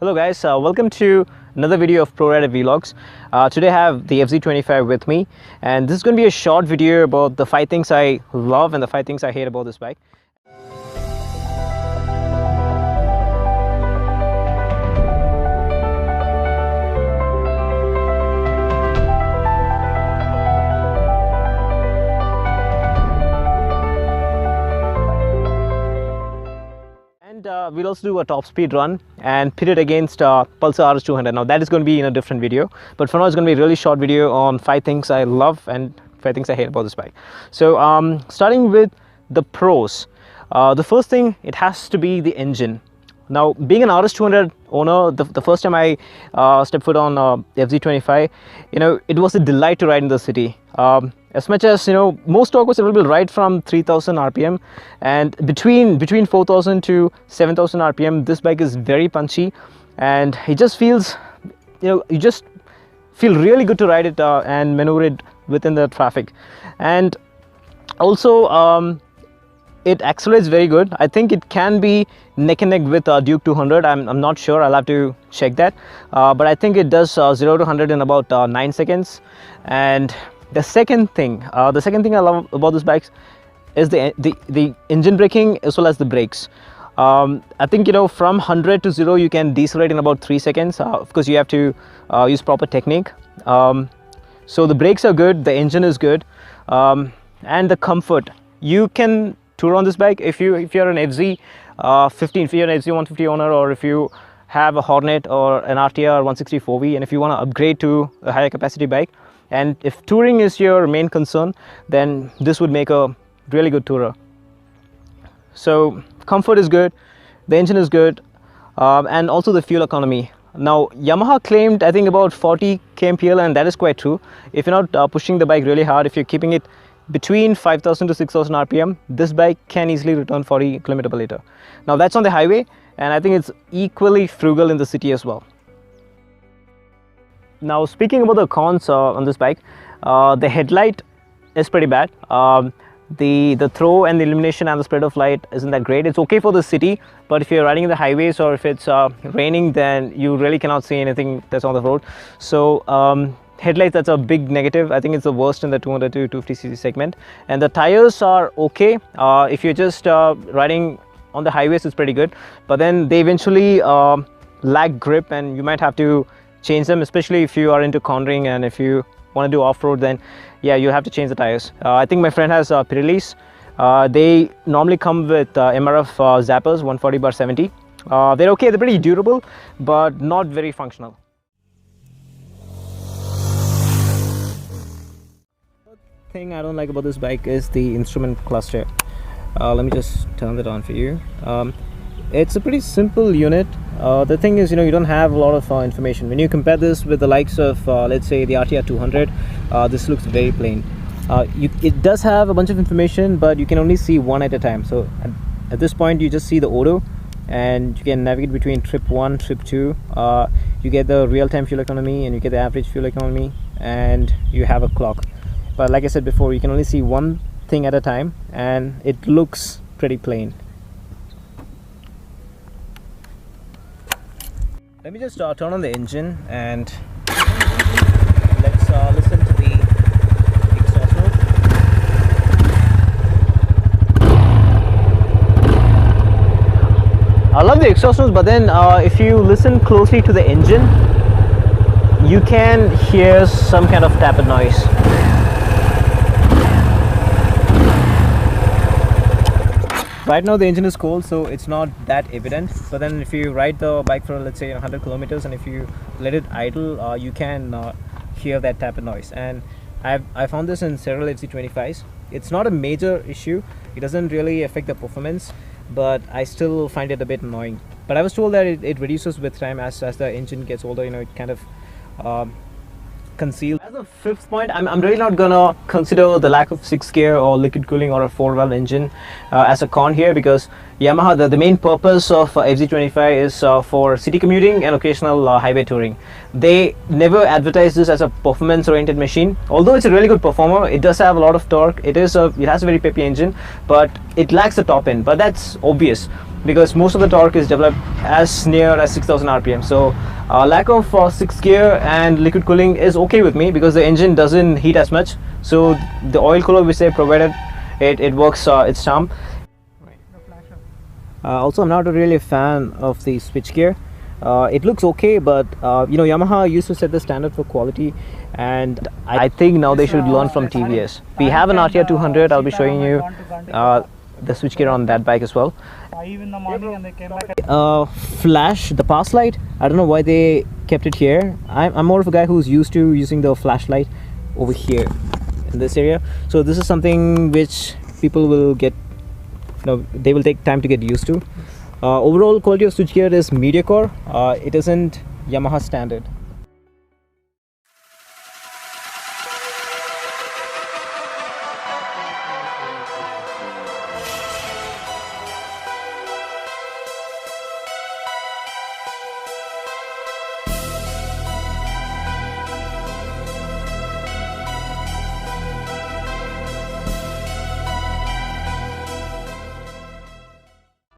Hello guys, welcome to another video of Pro Rider Vlogs. Today I have the Fz25 with me, and this is going to be a short video about the 5 things I love and the 5 things I hate about this bike. We'll also do a top speed run and pit it against Pulsar RS200. Now that is going to be in a different video, but for now it's going to be a really short video on 5 things I love and 5 things I hate about this bike. So starting with the pros, the first thing, it has to be the engine. Now, being an RS200 owner, the first time I stepped foot on the Fz25, it was a delight to ride in the city. As much as, most torque was available right from 3000 RPM, and between 4000 to 7000 RPM, this bike is very punchy, and it just feels, you just feel really good to ride it and maneuver it within the traffic. And also, it accelerates very good. I think it can be neck and neck with Duke 200. I'm not sure, I'll have to check that, but I think it does 0 to 100 in about 9 seconds. And the second thing I love about this bike is the engine braking as well as the brakes. I think from 100 to 0 you can decelerate in about 3 seconds. Of course, you have to use proper technique. So the brakes are good, the engine is good, and the comfort. You can tour on this bike if you're an Fz15, if you're an Fz150 owner, or if you have a Hornet or an RTR 164V, and if you want to upgrade to a higher capacity bike, and if touring is your main concern, then this would make a really good tourer. So comfort is good, the engine is good, and also the fuel economy. Now, Yamaha claimed, I think, about 40 kmpl, and that is quite true. If you're not pushing the bike really hard, if you're keeping it between 5000 to 6000 RPM, this bike can easily return 40 km per liter. Now, that's on the highway, and I think it's equally frugal in the city as well. Now, speaking about the cons on this bike, the headlight is pretty bad. The throw and the illumination and the spread of light isn't that great. It's okay for the city, but if you're riding in the highways or if it's raining, then you really cannot see anything that's on the road. So headlights, that's a big negative. I think it's the worst in the 200 to 250cc segment. And the tires are okay. If you're just riding on the highways, it's pretty good, but then they eventually lack grip, and you might have to change them, especially if you are into cornering, and if you want to do off-road, then yeah, you have to change the tires. I think my friend has Pirellis. They normally come with MRF zappers 140/70. They're okay, they're pretty durable, but not very functional. The thing I don't like about this bike is the instrument cluster. Let me just turn that on for you. It's a pretty simple unit. The thing is, you don't have a lot of information. When you compare this with the likes of, let's say, the RTR 200, this looks very plain. It does have a bunch of information, but you can only see one at a time. So at this point, you just see the odo, and you can navigate between trip 1, trip 2. You get the real-time fuel economy, and you get the average fuel economy, and you have a clock. But like I said before, you can only see one thing at a time, and it looks pretty plain. Let me just turn on the engine, and let's listen to the exhaust note. I love the exhaust notes, but then if you listen closely to the engine, you can hear some kind of tappet noise. Right now the engine is cold, so it's not that evident, but then if you ride the bike for, let's say, 100 kilometers, and if you let it idle, you can hear that tappet noise. And I found this in several Fz25s. It's not a major issue, it doesn't really affect the performance, but I still find it a bit annoying. But I was told that it reduces with time as the engine gets older. It kind of concealed. As a fifth point, I'm really not gonna consider the lack of 6 gear or liquid cooling or a 4-valve engine as a con here, because Yamaha, the main purpose of Fz25 is for city commuting and occasional highway touring. They never advertise this as a performance oriented machine. Although it's a really good performer, it does have a lot of torque. It has a very peppy engine, but it lacks the top end, but that's obvious. because most of the torque is developed as near as 6000 rpm. So lack of 6 gear and liquid cooling is okay with me because the engine doesn't heat as much. So the oil cooler which they provided, it works its charm. Also, I'm not really a fan of the switchgear. It looks okay, but you know, Yamaha used to set the standard for quality, and I think now they should learn from TVS. We have an RTR 200. I'll be showing you the switchgear on that bike as well. Flash, the pass light, I don't know why they kept it here. I'm more of a guy who's used to using the flashlight over here in this area. So this is something which people will get, you know, they will take time to get used to. Overall quality of switchgear is mediocre. It isn't Yamaha standard.